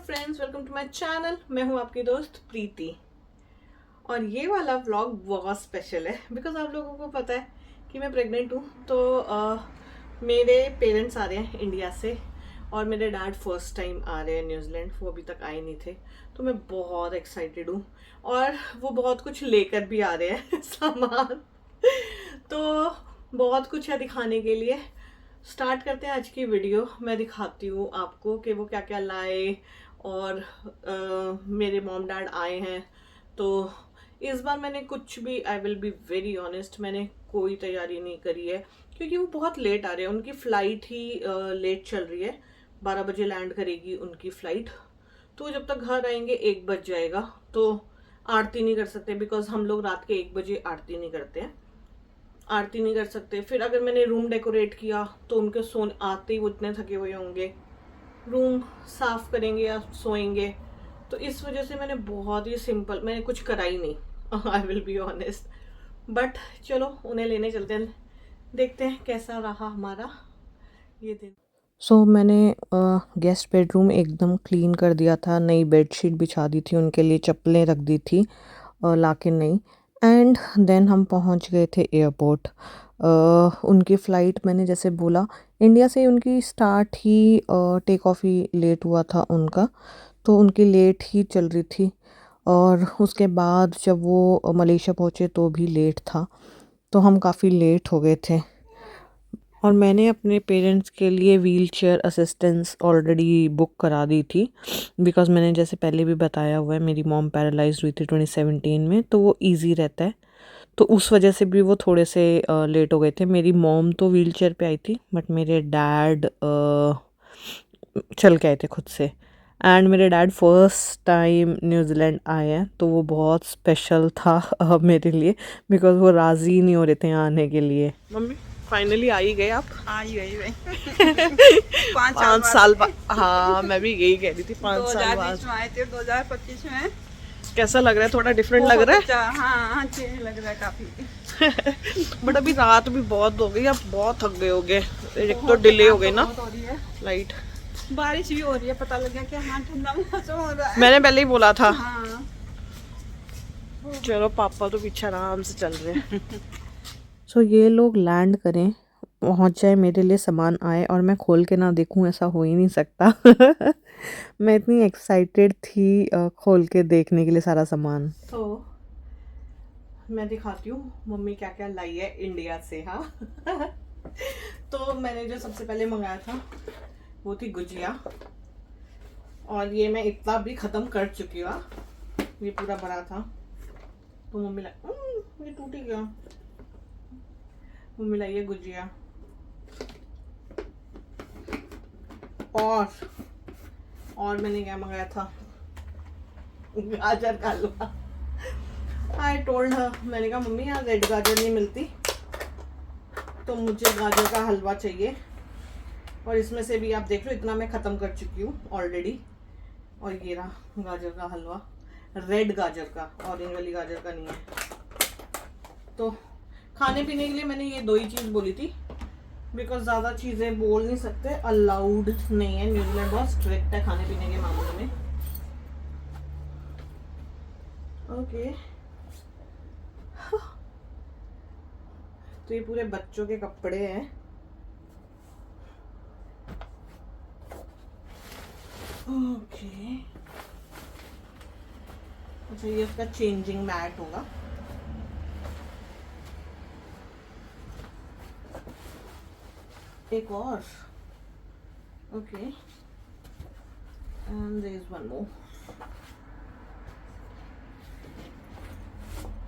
Friends, welcome to my channel. मैं हूं आपकी दोस्त प्रीति और ये वाला व्लॉग बहुत स्पेशल है बिकॉज आप लोगों को पता है कि मैं प्रेग्नेंट हूं। तो मेरे पेरेंट्स आ रहे हैं इंडिया से और मेरे डैड फर्स्ट टाइम आ रहे हैं न्यूजीलैंड। वो अभी तक आए नहीं थे, तो मैं बहुत एक्साइटेड हूँ और वो बहुत कुछ लेकर भी आ रहे हैं सामान। तो बहुत कुछ है दिखाने के लिए। स्टार्ट करते हैं आज की वीडियो। मैं दिखाती हूँ आपको कि वो क्या क्या लाए और मेरे मॉम डैड आए हैं। तो इस बार मैंने कुछ भी, I will be very honest, मैंने कोई तैयारी नहीं करी है क्योंकि वो बहुत लेट आ रहे हैं। उनकी फ़्लाइट ही लेट चल रही है, 12 बजे लैंड करेगी उनकी फ़्लाइट। तो जब तक घर आएंगे 1 बज जाएगा। तो आरती नहीं कर सकते बिकॉज हम लोग रात के 1 बजे आरती नहीं करते हैं, आरती नहीं कर सकते। फिर अगर मैंने रूम डेकोरेट किया तो उनके सोने आते ही वो इतने थके हुए होंगे, रूम साफ करेंगे या सोएंगे। तो इस वजह से मैंने बहुत ही सिंपल, मैंने कुछ करा ही नहीं I will be honest. But चलो उन्हें लेने चलते हैं, देखते हैं कैसा रहा हमारा ये दिन। मैंने गेस्ट बेडरूम एकदम क्लीन कर दिया था, नई बेडशीट बिछा दी थी, उनके लिए चप्पलें रख दी थी लाके नई। एंड देन हम पहुंच गए थे एयरपोर्ट। उनकी फ़्लाइट, मैंने जैसे बोला, इंडिया से उनकी स्टार्ट ही टेक ऑफ ही लेट हुआ था उनका, तो उनकी लेट ही चल रही थी। और उसके बाद जब वो मलेशिया पहुँचे तो भी लेट था, तो हम काफ़ी लेट हो गए थे। और मैंने अपने पेरेंट्स के लिए wheel chair assistance already book करा दी थी बिकॉज़ मैंने जैसे पहले भी बताया हुआ है, मेरी मॉम पैरालाइज्ड हुई थी 2017 में, तो वो इजी रहता है। तो उस वजह से भी वो थोड़े से लेट हो गए थे। मेरी मॉम तो व्हील चेयर पे आई थी बट मेरे डैड चल के आए थे खुद से। एंड मेरे डैड फर्स्ट टाइम न्यूजीलैंड आए हैं, तो वो बहुत स्पेशल था मेरे लिए बिकॉज़ वो राज़ी ही नहीं हो रहे थे आने के लिए। मम्मी फाइनली आ ही गए आप? आ ही गई भाई। 5 साल बाद। हाँ, मैं भी यही कह रही थी, 5 साल बाद 2020 में आए थे, 2025 में। कैसा लग रहा है? थोड़ा डिफरेंट लग बहुत रहा अच्छा, हाँ चेंज लग रहा है काफी। है बट अभी रात भी बहुत हो गई, आप बहुत थक गए होगे, एक तो बहुत डिले हो थकान गई तो ना बहुत हो रही है। फ्लाइट। बारिश भी हो रही है, पता लग गया कि हाँ ठंडा मौसम हो रहा है। मैंने पहले ही बोला था। हाँ चलो पापा तो पीछे आराम से चल रहे हैं। सो ये लोग लैंड करें, पहुंच जाए, मेरे लिए सामान आए और मैं खोल के ना देखूं, ऐसा हो ही नहीं सकता। मैं इतनी एक्साइटेड थी खोल के देखने के लिए सारा सामान। तो मैं दिखाती हूँ मम्मी क्या क्या लाई है इंडिया से। हाँ तो मैंने जो सबसे पहले मंगाया था वो थी गुजिया, और ये मैं इतना भी ख़त्म कर चुकी हूँ। ये पूरा बड़ा था, तो मम्मी ये टूट ही गया। मम्मी लाई है गुजिया और मैंने क्या मंगाया था, गाजर का हलवा। आई टोल्ड हर, मैंने कहा मम्मी यहाँ रेड गाजर नहीं मिलती, तो मुझे गाजर का हलवा चाहिए। और इसमें से भी आप देख लो, इतना मैं ख़त्म कर चुकी हूँ ऑलरेडी। और ये रहा गाजर का हलवा, रेड गाजर का, ऑरेंज वाली गाजर का नहीं है। तो खाने पीने के लिए मैंने ये 2 ही चीज़ बोली थी बिकॉज ज़्यादा चीज़ें बोल नहीं सकते, अलाउड नहीं है। न्यूजीलैंड बहुत स्ट्रिक्ट है खाने पीने के मामले में। ओके तो ये पूरे बच्चों के कपड़े हैं। ओके अच्छा, ये उसका चेंजिंग मैट होगा। एक और, okay, and there is one more.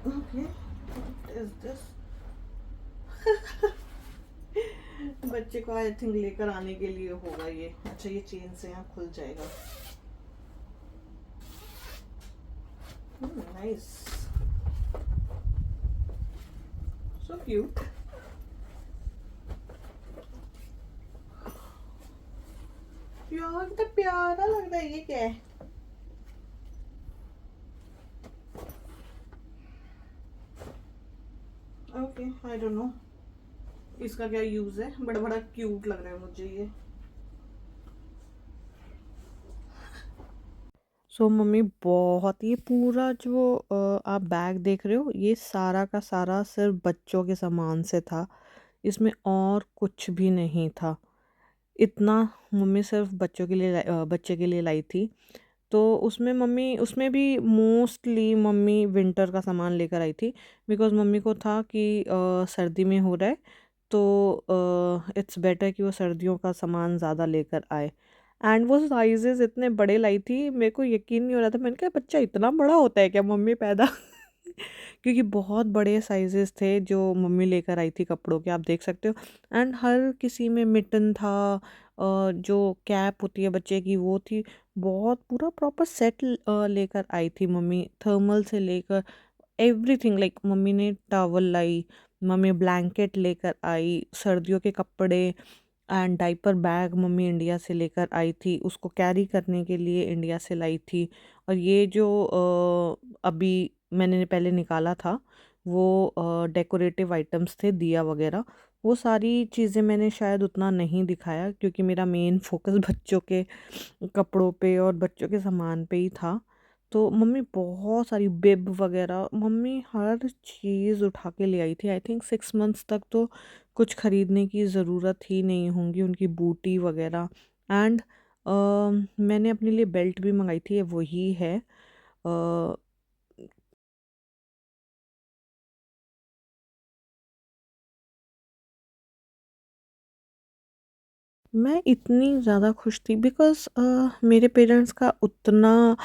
Okay, what is this? बच्चे को आई थिंक लेकर आने के लिए होगा ये। अच्छा, ये चेन से यहाँ खुल जाएगा। Nice, so cute. यार कितना प्यारा लग रहा है। ये क्या है? ओके, आई डोंट नो इसका क्या यूज है, बड़ा बड़ा क्यूट लग रहा है मुझे ये। सो मम्मी बहुत ये पूरा जो आप बैग देख रहे हो ये सारा का सारा सिर्फ बच्चों के सामान से था। इसमें और कुछ भी नहीं था। इतना मम्मी सिर्फ बच्चों के लिए बच्चे के लिए लाई थी। तो उसमें भी मोस्टली मम्मी विंटर का सामान लेकर आई थी। बिकॉज़ मम्मी को था कि सर्दी में हो रहा है, तो इट्स बेटर कि वो सर्दियों का सामान ज़्यादा लेकर आए। एंड वो साइजेस इतने बड़े लाई थी, मेरे को यकीन नहीं हो रहा था। मैंने कहा बच्चा इतना बड़ा होता है क्या मम्मी पैदा क्योंकि बहुत बड़े साइजेस थे जो मम्मी लेकर आई थी कपड़ों के, आप देख सकते हो। एंड हर किसी में मिटन था, जो कैप होती है बच्चे की वो थी। बहुत पूरा प्रॉपर सेट लेकर आई थी मम्मी, थर्मल से लेकर एवरीथिंग। लाइक मम्मी ने टॉवल लाई, मम्मी ब्लैंकेट लेकर आई, सर्दियों के कपड़े and diaper bag mummy India से लेकर आई थी, उसको कैरी करने के लिए इंडिया से लाई थी। और ये जो अभी मैंने पहले निकाला था वो डेकोरेटिव आइटम्स थे, दिया वगैरह। वो सारी चीज़ें मैंने शायद उतना नहीं दिखाया क्योंकि मेरा मेन फोकस बच्चों के कपड़ों पे और बच्चों के सामान पे ही था। तो मम्मी बहुत सारी बिब वगैरह मम्मी हर चीज़ उठा के ले आई थी। आई थिंक 6 मंथ्स तक तो कुछ खरीदने की ज़रूरत ही नहीं होंगी, उनकी बूटी वगैरह। एंड मैंने अपने लिए बेल्ट भी मंगाई थी, ये वही है। अ, मैं इतनी ज़्यादा खुश थी बिकॉज़ मेरे पेरेंट्स का उतना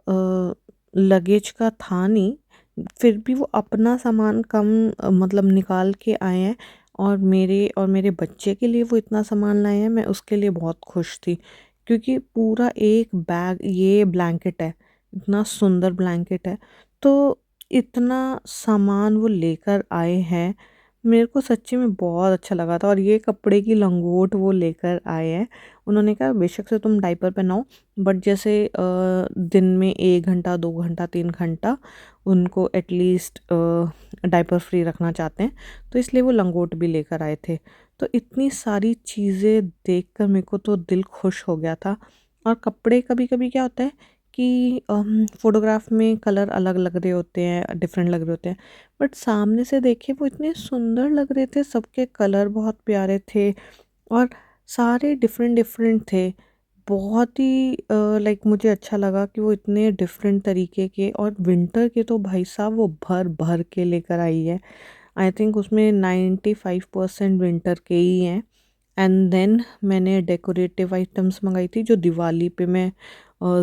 लगेज का था नहीं। फिर भी वो अपना सामान कम मतलब निकाल के आए हैं, और मेरे बच्चे के लिए वो इतना सामान लाए हैं, मैं उसके लिए बहुत खुश थी। क्योंकि पूरा एक बैग ये ब्लैंकेट है, इतना सुंदर ब्लैंकेट है। तो इतना सामान वो लेकर आए हैं, मेरे को सच्ची में बहुत अच्छा लगा था। और ये कपड़े की लंगोट वो लेकर आए हैं। उन्होंने कहा बेशक से तुम डायपर पहनाओ, बट जैसे दिन में 1 घंटा 2 घंटा 3 घंटा उनको एटलीस्ट डायपर फ्री रखना चाहते हैं, तो इसलिए वो लंगोट भी लेकर आए थे। तो इतनी सारी चीज़ें देखकर मेरे को तो दिल खुश हो गया था। और कपड़े कभी कभी क्या होता है कि फ़ोटोग्राफ में कलर अलग लग रहे होते हैं, डिफरेंट लग रहे होते हैं, बट सामने से देखे वो इतने सुंदर लग रहे थे, सबके कलर बहुत प्यारे थे और सारे डिफरेंट डिफरेंट थे। बहुत ही लाइक मुझे अच्छा लगा कि वो इतने डिफरेंट तरीके के, और विंटर के तो भाई साहब वो भर भर के लेकर आई है। आई थिंक उसमें 95% विंटर के ही हैं। एंड देन मैंने डेकोरेटिव आइटम्स मंगाई थी जो दिवाली पे मैं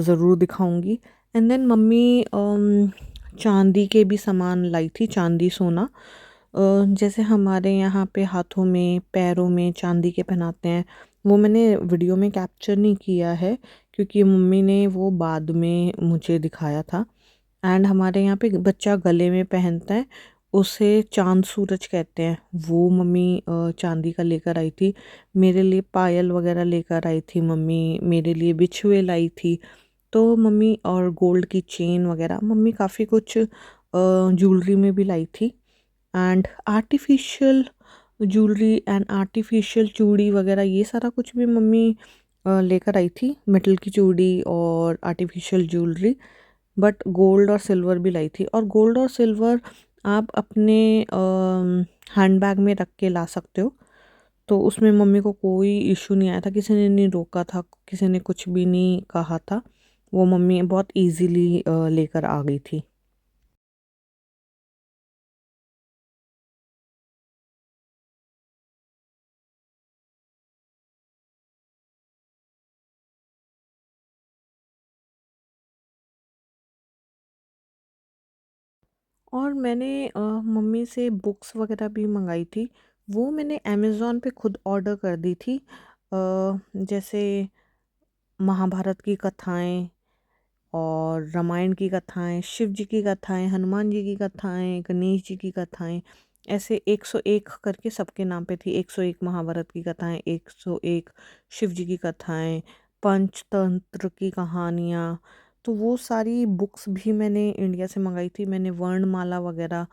ज़रूर दिखाऊंगी। एंड देन मम्मी चांदी के भी सामान लाई थी, चांदी सोना। जैसे हमारे यहाँ पे हाथों में पैरों में चांदी के पहनाते हैं, वो मैंने वीडियो में कैप्चर नहीं किया है क्योंकि मम्मी ने वो बाद में मुझे दिखाया था। एंड हमारे यहाँ पे बच्चा गले में पहनता है, उसे चांद सूरज कहते हैं। वो मम्मी चांदी का लेकर आई थी। मेरे लिए पायल वगैरह लेकर आई थी मम्मी, मेरे लिए बिछुए लाई थी। तो मम्मी और गोल्ड की चेन वगैरह मम्मी काफ़ी कुछ ज्वेलरी में भी लाई थी। And artificial jewellery and artificial चूड़ी वगैरह ये सारा कुछ भी मम्मी लेकर आई थी, मेटल की चूड़ी और आर्टिफिशियल ज्वेलरी। बट गोल्ड और सिल्वर भी लाई थी। और गोल्ड और सिल्वर आप अपने हैंडबैग में रख के ला सकते हो, तो उसमें मम्मी को कोई इशू नहीं आया था, किसी ने नहीं रोका था, किसी ने कुछ भी नहीं कहा था। वो मम्मी बहुत इजीली लेकर आ गई थी। और मैंने मम्मी से बुक्स वगैरह भी मंगाई थी। वो मैंने अमेज़ोन पे खुद ऑर्डर कर दी थी। जैसे महाभारत की कथाएं और रामायण की कथाएं, शिव जी की कथाएं, हनुमान जी की कथाएं, गणेश जी की कथाएं, ऐसे 101 करके सबके नाम पे थी। 101 महाभारत की कथाएं, 101 शिव जी की कथाएं, पंचतंत्र की कहानियाँ। तो वो सारी बुक्स भी मैंने इंडिया से मंगाई थी। मैंने वर्णमाला वगैरह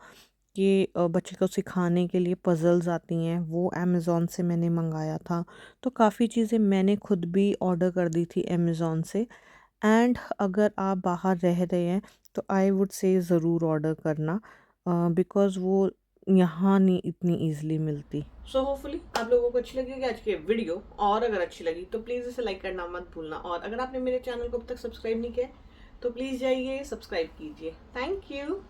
के बच्चे को सिखाने के लिए पजल्स आती हैं, वो अमेज़ोन से मैंने मंगाया था। तो काफ़ी चीज़ें मैंने खुद भी ऑर्डर कर दी थी अमेज़ोन से। एंड अगर आप बाहर रह रहे हैं तो आई वुड से ज़रूर ऑर्डर करना, बिकॉज़ वो यहाँ नहीं इतनी ईज़िली मिलती। सो होपफुली आप लोगों को अच्छी लगी आज की वीडियो, और अगर अच्छी लगी तो प्लीज़ इसे लाइक करना मत भूलना, और अगर आपने मेरे चैनल को अब तक सब्सक्राइब नहीं किया तो प्लीज़ जाइए सब्सक्राइब कीजिए। Thank you.